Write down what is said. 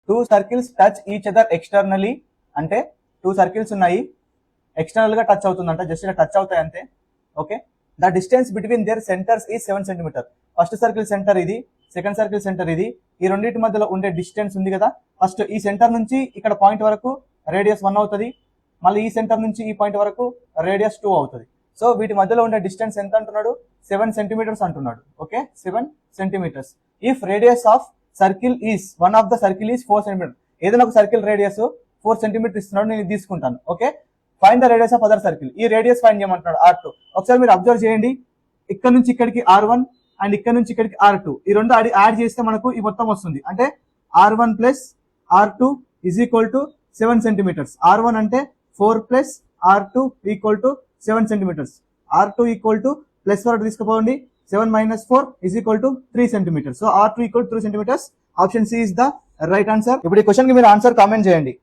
Two circles touch each other externally, అంటే two circles ఉన్నాయి, external గా టచ్ అవుతుందంట, జస్ట్ ఇలా టచ్ అవుతాయి అంతే. Okay, the distance between their centres ఈ 7 సెంటీమీటర్. ఫస్ట్ సర్కిల్ సెంటర్ ఇది, సెకండ్ సర్కిల్ సెంటర్ ఇది. ఈ రెండింటి మధ్యలో ఉండే డిస్టెన్స్ ఉంది కదా, ఫస్ట్ ఈ సెంటర్ నుంచి ఇక్కడ పాయింట్ వరకు రేడియస్ 1 అవుతుంది, మళ్ళీ ఈ సెంటర్ నుంచి ఈ పాయింట్ వరకు రేడియస్ 2 అవుతుంది. సో వీటి మధ్యలో ఉండే డిస్టెన్స్ ఎంత అంటున్నాడు, 7 సెంటీమీటర్స్ అంటున్నాడు. Okay, 7 centimetres. If radius of circle is one of the circle is 4 centimetre, ఏదైనా ఒక సర్కిల్ రేడియస్ 4 సెంటీమీటర్ ఇస్తున్నాడు, నేను తీసుకుంటాను. Okay, find the radius of other circle, ఈ రేడియస్ ఫైండ్ చేయమంటున్నాడు R2. ఒకసారి మీరు అబ్జర్వ్ చేయండి, ఇక్కడ నుంచి ఇక్కడికి R1 అండ్ ఇక్కడ నుంచి ఇక్కడికి R2, ఈ రెండు యాడ్ చేస్తే మనకు ఈ మొత్తం వస్తుంది. అంటే R1 plus R2 is equal to 7 centimetres. R1 అంటే 4 plus R2 equal to 7 centimetres. R2 equal to plus వరకు తీసుకుపోండి, 7 minus 4 is equal to 3 centimetres. So R2 equal 3 centimetres. Option C is the right answer. ఇప్పుడు ఈ question కి మీరు answer comment చేయండి.